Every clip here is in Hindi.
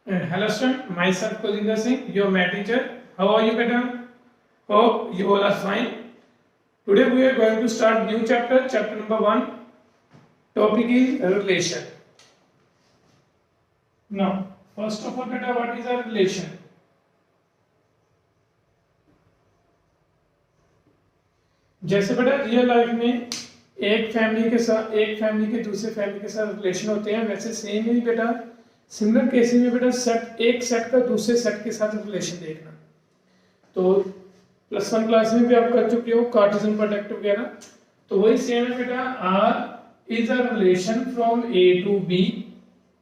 Hello student, myself Kulinder Singh, your math teacher. How are you, beta? Hope you all are fine. Today we are going to start new chapter, chapter number 1. Topic is relation. Now, first of all, beta, what is a relation? जैसे बेटा रियल लाइफ में एक फैमिली के दूसरे फैमिली के साथ रिलेशन होते हैं, वैसे सेम ही बेटा सिमिलर केसेस में बेटा एक सेट का दूसरे सेट के साथ रिलेशन देखना। तो +1 क्लास में भी आप कर चुके हो कार्टेशियन प्रोडक्ट वगैरह, तो वही सेम है बेटा। R is a relation from A to B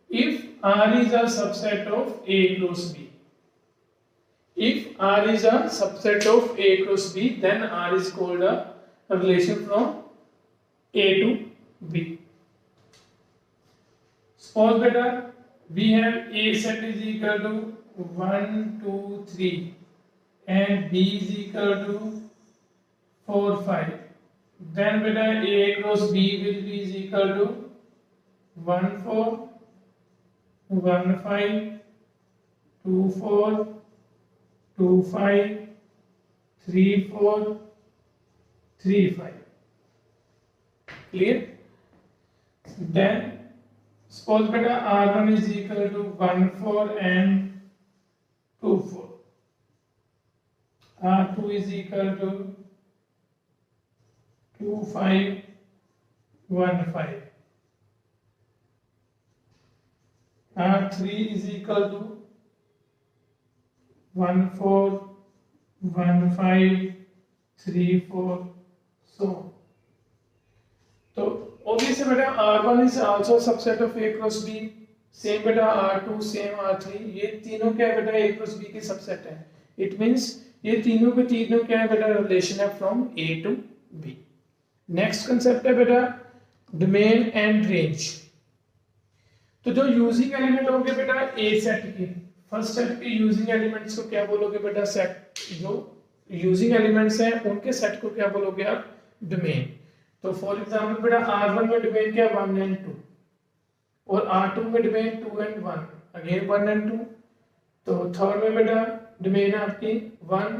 if R is a subset of A cross B. If R is a subset of A cross B, then R is called a relation from A to B. Suppose beta we have A set is equal to 1, 2, 3 and B is equal to 4, 5. Then beta A cross B will be is equal to 1, 4, 1, 5, 2, 4, 2, 5, 3, 4, 3, 5. Clear? Then suppose beta R1 is equal to 1, 4 and 2, 4. R2 is equal to 2, 5, 1, 5. R3 is equal to 1, 4, 1, 5, 3, 4, so. तो obviously बेटा R1 is also subset of A cross B. Same बेटा R2, सेम R3, ये तीनों क्या है बेटा A cross B की सबसेट है. It means ये तीनों के तीनों क्या है बेटा रिलेशन है from A to B. Next concept है बेटा डोमेन एंड रेंज. तो जो यूजिंग एलिमेंट होंगे बेटा A सेट के, फर्स्ट सेट के यूजिंग एलिमेंट्स को क्या बोलोगे बेटा सेट. जो यूजिंग एलिमेंट्स हैं उनके सेट को क्या बोलोगे आप डोमेन. तो फॉर एग्जांपल बेटा R1 में डोमेन क्या 1 एंड 2 और R2 में डोमेन 2 एंड 1, अगेन 1 एंड 2. तो थर्ड में बेटा डोमेन है आपकी 1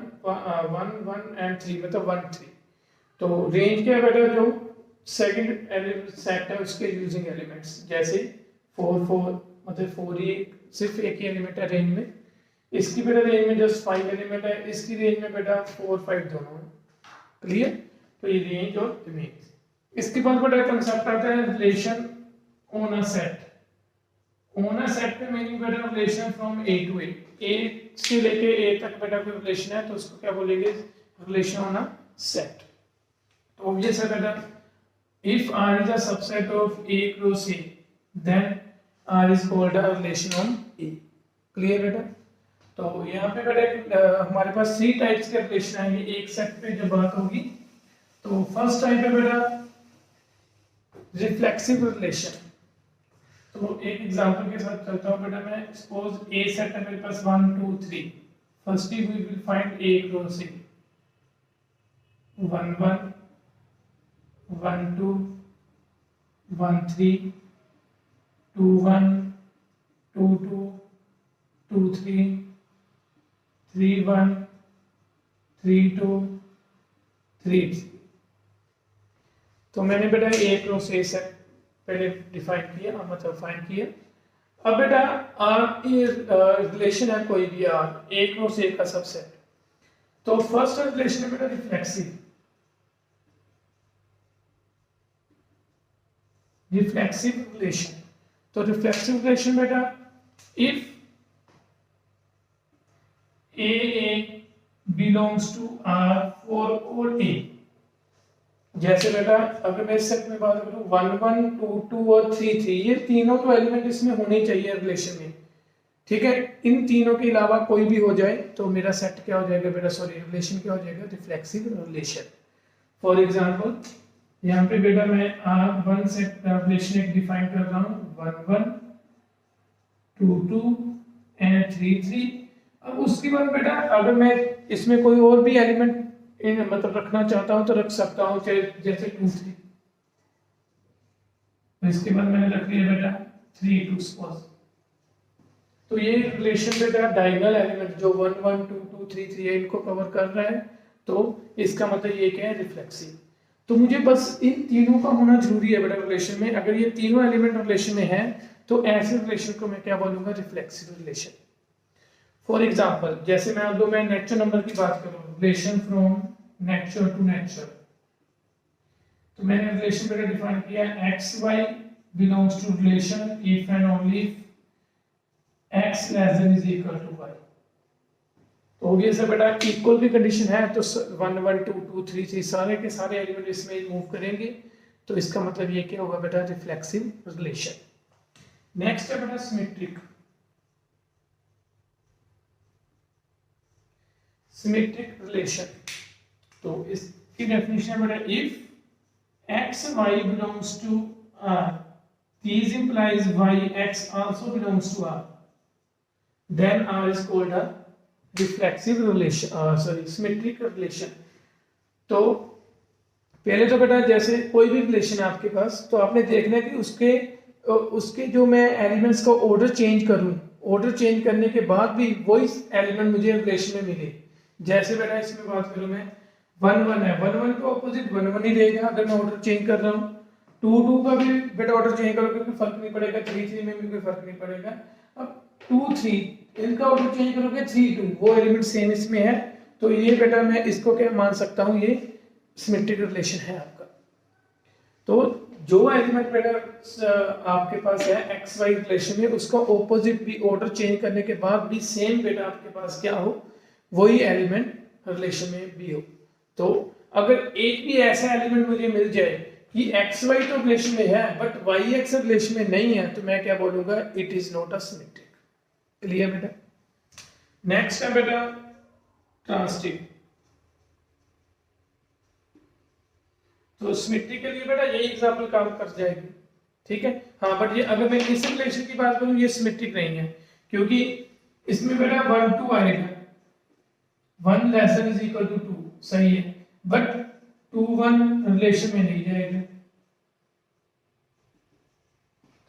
1 एंड 3 मतलब 1 3. तो रेंज क्या है बेटा जो सेकंड सेट है उसके यूजिंग एलिमेंट्स, जैसे 4 4 मतलब 4 ही सिर्फ एक ही एलिमेंट है रेंज में. इसकी बेटा रेंज में जस्ट 5 एलिमेंट है, इसकी रेंज में बेटा 4 5 दोनों है. क्लियर. तो ये रेंज और डोमेन. इसके बाद बेटा कंसेप्ट आता है relation on a set. On a set पे मीनिंग बेटा relation from A to A. A से लेके A तक बेटा कोई रिलेशन है तो उसको क्या बोलेंगे रिलेशन ऑन अ सेट. तो ऑब्वियस है बेटा if R is a subset of A cross A, then R is called a relation on A. Clear बेटा. तो यहाँ पे बेटा हमारे पास 3 टाइप्स के रिलेशन आएंगे एक सेट पे जब बात होगी. तो फर्स्ट टाइप है बेटा रिफ्लेक्सिव रिलेशन. तो एक एग्जांपल के साथ चलता हूँ बेटा मैं. सपोज ए सेट है मेरे पास 1 2 3. Firstly we will find A cross A. 1 1 1 2 1 3 2 1 2 2 2 3 3 1 3 2 3 3. तो मैंने बेटा A क्रॉस A सेट पहले डिफाइन किया मतलब फाइंड किया. अब बेटा R रिलेशन है कोई भी R A क्रॉस A का सबसेट. तो फर्स्ट रिलेशन है बेटा रिफ्लेक्सिव. Reflexive relation. तो रिफ्लेक्सिव रिलेशन बेटा if A belongs to R for all A. जैसे बेटा अगर मैं इस सेट में बात करूं 1 1 2 2 और 3 3, ये तीनों तो एलिमेंट इसमें होने चाहिए रिलेशन में. ठीक है. इन तीनों के अलावा कोई भी हो जाए तो मेरा सेट क्या हो जाएगा बेटा सॉरी रिलेशन क्या हो जाएगा रिफ्लेक्सिव रिलेशन. फॉर एग्जांपल यहाँ पे बेटा मैं R1 सेट रिलेशन एक डिफाइन कर रहा हूँ 1 1 2 2 एंड 3 3. अब उसके बाद बेटा अगर मैं इसमें कोई और भी एलिमेंट मतलब रखना चाहता हूं तो रख सकता हूं, जैसे 2 3. इसके बाद मैंने रख लिया बेटा 3 2 सपोज. तो ये रिलेशन बेटा डायगोनल एलिमेंट जो 1 1 2 2 3 3 है इनको कवर कर रहा है, तो इसका मतलब ये क्या है, रिफ्लेक्सिव। तो मुझे बस इन तीनों का होना जरूरी है बेटा रिलेशन में। अगर ये तीनों एलिमेंट रिलेशन में है तो ऐसे रिलेशन को मैं क्या बोलूंगा, रिफ्लेक्सिव रिलेशन। फॉर एग्जांपल जैसे मैं नेचर नंबर की बात करूं, relation from nature to nature, तो मैंने रिलेशन बेटा डिफाइन किया x y belongs to relation if and only x less than is equal to y। तो ऑब्वियस है बेटा इक्वल की कंडीशन है तो 1 1 2 2 3 3 सारे के सारे एलिमेंट इसमें मूव करेंगे, तो इसका मतलब ये क्या होगा बेटा, रिफ्लेक्सिव रिलेशन। नेक्स्ट है बेटा सिमेट्रिक। सिमेट्रिक रिलेशन, तो इसकी डेफिनेशन है बेटा if x y belongs to R, these implies y x also belongs to R, then R is called a reflexive relation, symmetric relation। तो पहले तो बेटा जैसे कोई भी रिलेशन है आपके पास, तो आपने देखना है कि उसके जो मैं एलिमेंट्स का ऑर्डर चेंज करूं, ऑर्डर चेंज करने के बाद भी वही एलिमेंट मुझे रिलेशन में मिले। जैसे बेटा इसमें बात करूं मैं 1 1 है, 1 1 का ऑपोजिट 1 1 ही रहेगा अगर मैं ऑर्डर चेंज कर रहा हूं। 2 2 का भी बेटा ऑर्डर चेंज करोगे कोई फर्क नहीं पड़ेगा, 3 3 में भी कोई फर्क नहीं पड़ेगा। अब 2 3 इनका ऑर्डर चेंज करोगे 3 2, वो एलिमेंट सेम इसमें है, तो ये बेटा मैं इसको क्या मान सकता हूं, ये सिमेट्रिक रिलेशन है आपका। तो जो एलिमेंट बेटा आपके पास है एक्स वाई रिलेशन में, उसका ऑपोजिट भी ऑर्डर चेंज करने के बाद भी सेम बेटा आपके पास क्या हो, वही एलिमेंट रिलेशन में भी हो। तो अगर एक भी ऐसा एलिमेंट मुझे मिल जाए कि एक्स वाई तो रिलेशन में है बट वाई एक्स रिलेशन में नहीं है, तो मैं क्या बोलूंगा, it is not a symmetric. Clear बेटा। नेक्स्ट है बेटा ट्रांसिटिव। तो सिमेट्रिक के लिए बेटा यही एग्जांपल काम कर जाएगी, ठीक है। हाँ बट ये अगर मैं इस रिलेशन की बात करूं, ये सिमेट्रिक नहीं है क्योंकि इसमें बेटा 1 2 आएगा, 1 less than is equal to 2 सही है, बट 2 1 रिलेशन में नहीं जाएगा।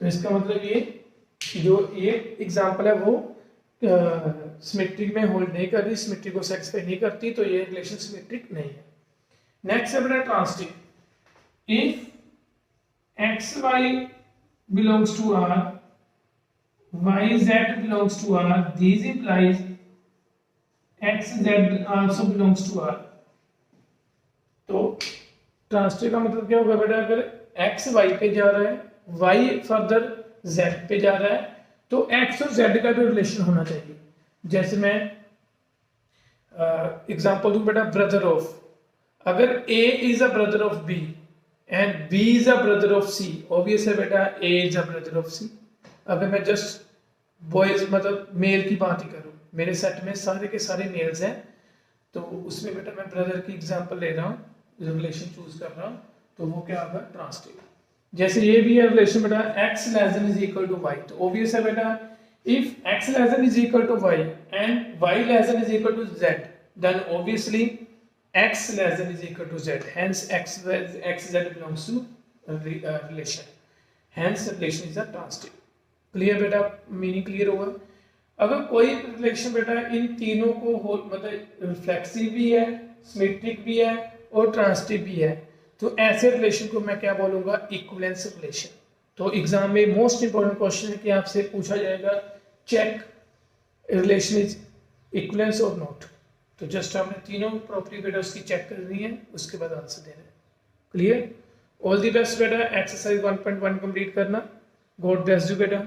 तो इसका मतलब ये जो ये एग्जांपल है वो सिमेट्रिक में होल्ड नहीं कर रही, सिमेट्रिक को सेटिस्फाई नहीं करती, तो ये रिलेशन सिमेट्रिक नहीं है। नेक्स्ट है बेटा transitive. If x y belongs to R, y z belongs to R, this implies x z also belongs to R. तो ट्रांसिटिव का मतलब क्या होगा बेटा, अगर एक्स वाई पे जा रहा है, वाई फर्दर जेड पे जा रहा है, तो एक्स और जेड का भी रिलेशन होना चाहिए। जैसे मैं एग्जांपल दूं बेटा, ब्रदर ऑफ, अगर A is a brother of B and B is a brother of C, obvious है बेटा A is a brother of C. अगर मैं जस्ट बॉयज मतलब मेल की बात ही करूं, मेरे सेट में सारे के सारे मेल्स हैं, तो उसमें बेटा मैं ब्रदर की एग्जांपल ले रहा हूँ, रिलेशन चूज कर रहा हूँ, तो वो क्या होगा, ट्रांसिटिव। जैसे ये भी है रिलेशन बेटा x less than is equal to y, तो ऑब्वियस है बेटा if x less than is equal to y and y less than is equal to z, then obviously x less than is equal to z, hence x z belongs to relation, hence relation is a transitive। Clear बेटा, मीनिंग क्लियर होगा। अगर कोई रिलेशन बेटा इन तीनों को मतलब रिफ्लेक्सिव भी है, सिमेट्रिक भी है और ट्रांसिटिव भी है, तो ऐसे रिलेशन को मैं क्या बोलूंगा, इक्विवेलेंस रिलेशन। तो एग्जाम में मोस्ट इंपोर्टेंट क्वेश्चन है कि आपसे पूछा जाएगा चेक रिलेशन इज इक्विवेलेंस और नॉट। तो जस्ट आपने तीनों प्रॉपर्टी बेटा उसकी चेक करनी है, उसके बाद आंसर देना है। क्लियर, ऑल द बेस्ट बेटा, एक्सरसाइज 1.1 कंप्लीट करना। गॉड ब्लेस यू बेटा।